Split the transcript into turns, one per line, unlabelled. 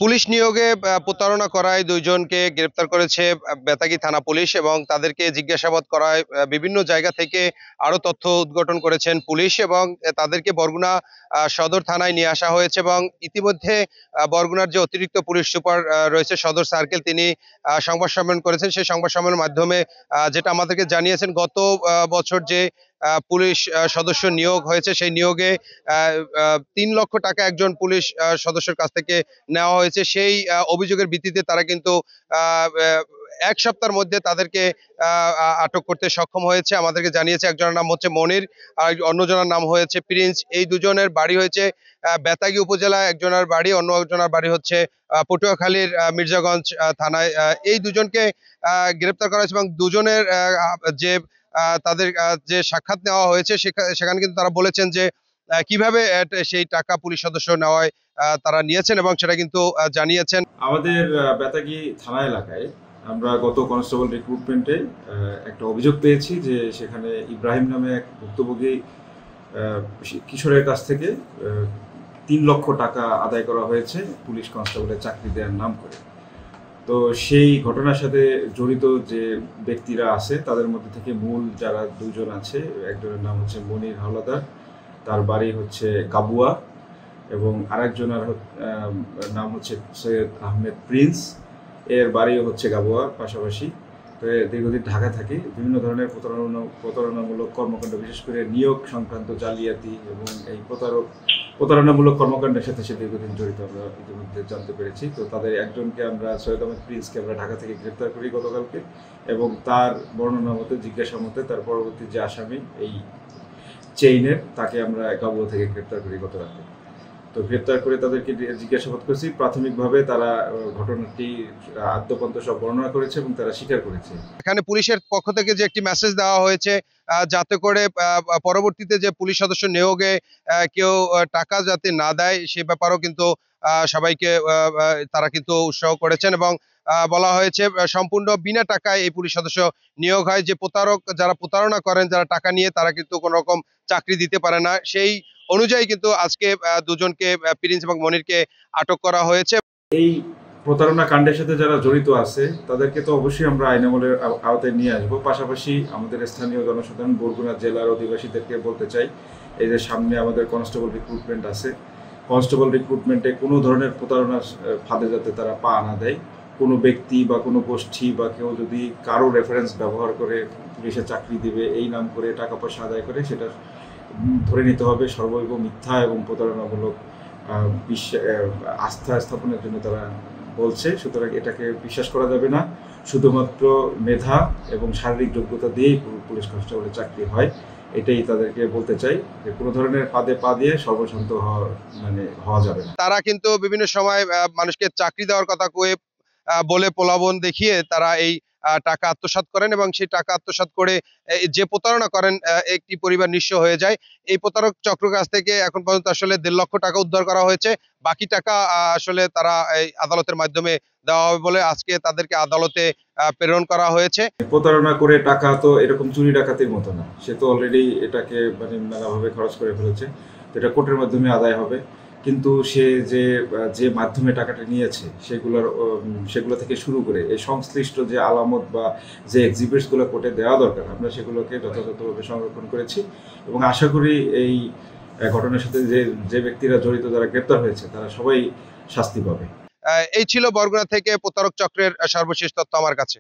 Police নিয়োগে প্রতারণা করায় ২ জনকে গ্রেপ্তার করেছে বেতাগী থানা পুলিশ এবং তাদেরকে জিজ্ঞাসাবাদ করায় বিভিন্ন জায়গা থেকে আরো তথ্য উদ্ঘাটন করেছেন পুলিশ এবং তাদেরকে বরগুনা সদর থানায় নিয়ে আসা হয়েছে এবং ইতিমধ্যে বরগুনার যে অতিরিক্ত পুলিশ সুপার রয়েছে সদর সার্কেল তিনি সংবাদ সম্মেলন করেছেন। সেই সংবাদ সম্মেলনের মাধ্যমে যেটা আমাদেরকে জানিয়েছেন গত বছর যে পুলিশ সদস্য নিয়োগ হয়েছে সেই নিয়োগে ৩ লক্ষ টাকা একজন পুলিশ সদস্যের কাছ থেকে নেওয়া হয়েছে। সেই অভিযোগের ভিত্তিতে তারা কিন্তু আ আ ১ সপ্তাহের মধ্যে তাদেরকে আ আ আটক করতে সক্ষম হয়েছে। আমাদেরকে জানিয়েছে একজনের নাম হচ্ছে মনির, আর অন্যজনের নাম হয়েছে প্রিন্স। এই দুজনের বাড়ি হয়েছে বেতাগী উপজেলায় একজনের বাড়ি, অন্য একজনের বাড়ি হচ্ছে পটুয়াখালীর মির্জাগঞ্জ থানায়। এই দুজনকে গ্রেপ্তার করা হয়েছে এবং দুজনের যে তাদের যে সাক্ষাৎ নেওয়া হয়েছে সেখানে কিন্তু তারা বলেছেন যে কিভাবে সেই টাকা পুলিশ সদস্য নেওয়ায় তারা নিয়েছেন এবং সেটা কিন্তু জানিয়েছেন।
আমাদের বেতাগী থানা এলাকায় আমরা গত কনস্টেবল রিক্রুটমেন্টে একটা অভিযোগ পেয়েছি যে সেখানে ইব্রাহিম নামে এক ভুক্তভোগী কিশোরের কাছ থেকে ৩ লক্ষ টাকা আদায় করা হয়েছে পুলিশ কনস্টেবলের চাকরি দেওয়ার নাম করে। তো সেই ঘটনার সাথে জড়িত যে ব্যক্তিরা আছে তাদের মধ্যে থেকে মূল যারা ২ জন আছে, একজনের নাম হচ্ছে মনির হাওলাদার, তার বাড়ি হচ্ছে কাবুয়া, এবং আরেকজনের নাম হচ্ছে সৈয়দ আহমেদ প্রিন্স, এর বাড়িও হচ্ছে গাবুয়া পাশাপাশি। তো দীর্ঘদিন ঢাকা থাকে, বিভিন্ন ধরনের প্রতারণামূলক কর্মকাণ্ড, বিশেষ করে নিয়োগ সংক্রান্ত জালিয়াতি এবং এই প্রতারণামূলক কর্মকাণ্ডের সাথে সে দীর্ঘদিন জড়িত আমরা ইতিমধ্যে জানতে পেরেছি। তো তাদের একজনকে আমরা, সৈয়দ আহমেদ প্রিন্সকে আমরা ঢাকা থেকে গ্রেপ্তার করি গতকালকে, এবং তার বর্ণনা মতে, জিজ্ঞাসা মতে তার পরবর্তী যে আসামি এই চেইনের, তাকে আমরা গাবুয়া থেকে গ্রেপ্তার করি গত রাতে। তো গ্রেপ্তার করে তাদেরকে জিজ্ঞাসাবাদ করেছি। প্রাথমিকভাবে তারা ঘটনাটি আদ্যপন্ত সব বর্ণনা করেছে এবং তারা স্বীকার করেছে।
এখানে পুলিশের পক্ষ থেকে যে একটি মেসেজ দেওয়া হয়েছে যাতে করে পরবর্তীতে যে পুলিশ সদস্য নিয়োগে কেউ টাকা যাতে না দেয় সে ব্যাপারেও কিন্তু সবাইকে তারা কিন্তু উৎসাহ করেছেন এবং বলা হয়েছে সম্পূর্ণ বিনা টাকায় এই পুলিশ সদস্য নিয়োগ হয়। যে প্রতারক যারা প্রতারণা করেন, যারা টাকা নিয়ে, তারা কিন্তু কোনো রকম চাকরি দিতে পারে না। সেই অনুযায়ী কিন্তু আজকে দুজনকে প্রিন্স এবং মনিরকে আটক করা হয়েছে।
এই প্রতারণা কাণ্ডের সাথে যারা জড়িত আছে তাদেরকে তো অবশ্যই আমরা আইনামলের আওতায় নিয়ে আসবো। পাশাপাশি আমাদের স্থানীয় জনসাধারণ, বরগুনা জেলার অধিবাসীদেরকে বলতে চাই, এই যে সামনে আমাদের কনস্টেবল রিক্রুটমেন্ট আছে, কনস্টেবল রিক্রুটমেন্টে কোনো ধরনের প্রতারণার ফাঁদে যাতে তারা পা না দেয়। কোনো ব্যক্তি বা কোনো গোষ্ঠী বা কেউ যদি কারো রেফারেন্স ব্যবহার করে পুলিশে চাকরি দিবে এই নাম করে টাকা পয়সা আদায় করে, সেটা ধরে নিতে হবে সর্বৈব মিথ্যা এবং প্রতারণামূলক আস্থা স্থাপনের জন্য তারা বলছে। সুতরাং এটাকে বিশ্বাস করা যাবে না। শুধুমাত্র মেধা এবং শারীরিক যোগ্যতা দিয়েই পুলিশ কনস্টেবলের চাকরি হয়, এটাই তাদেরকে বলতে চাই, যে কোনো ধরনের ফাঁদে পা দিয়ে সর্বশান্ত হওয়া যাবে না।
তারা কিন্তু বিভিন্ন সময় মানুষকে চাকরি দেওয়ার কথা কয়ে বলে প্রলোভন দেখিয়ে তারা এই টাকা আত্মসাৎ করেন এবং সেই টাকা আত্মসাৎ করে যে প্রতারণা করেন একটি পরিবার নিঃস্ব হয়ে যায়। এই প্রতারক চক্র কাছ থেকে এখন পর্যন্ত আসলে ১.৫ লক্ষ টাকা উদ্ধার করা হয়েছে। বাকি টাকা আসলে তারা এই আদালতের মাধ্যমে দেওয়া হবে বলে আজকে তাদেরকে আদালতে প্রেরণ করা হয়েছে।
প্রতারণা করে টাকা তো এরকম চুরি ডাকাতির মতো না, সে তো অলরেডি এটাকে মেলাভাবে খরচ করে ফেলেছে, তো এটা কোর্টের মাধ্যমে আদায় হবে। কিন্তু সে যে মাধ্যমে টাকাটা নিয়েছে সেগুলো থেকে শুরু করে এই সংশ্লিষ্ট যে আলামত বা যে এক্সিবিটসগুলো কোর্টে দেওয়া দরকার, আমরা সেগুলোকে যথাযথভাবে সংরক্ষণ করেছি এবং আশা করি এই ঘটনার সাথে যে ব্যক্তিরা জড়িত, যারা গ্রেপ্তার হয়েছে, তারা সবাই শাস্তি পাবে।
এই ছিল বরগুনা থেকে প্রতারক চক্রের সর্বশেষ তথ্য আমার কাছে।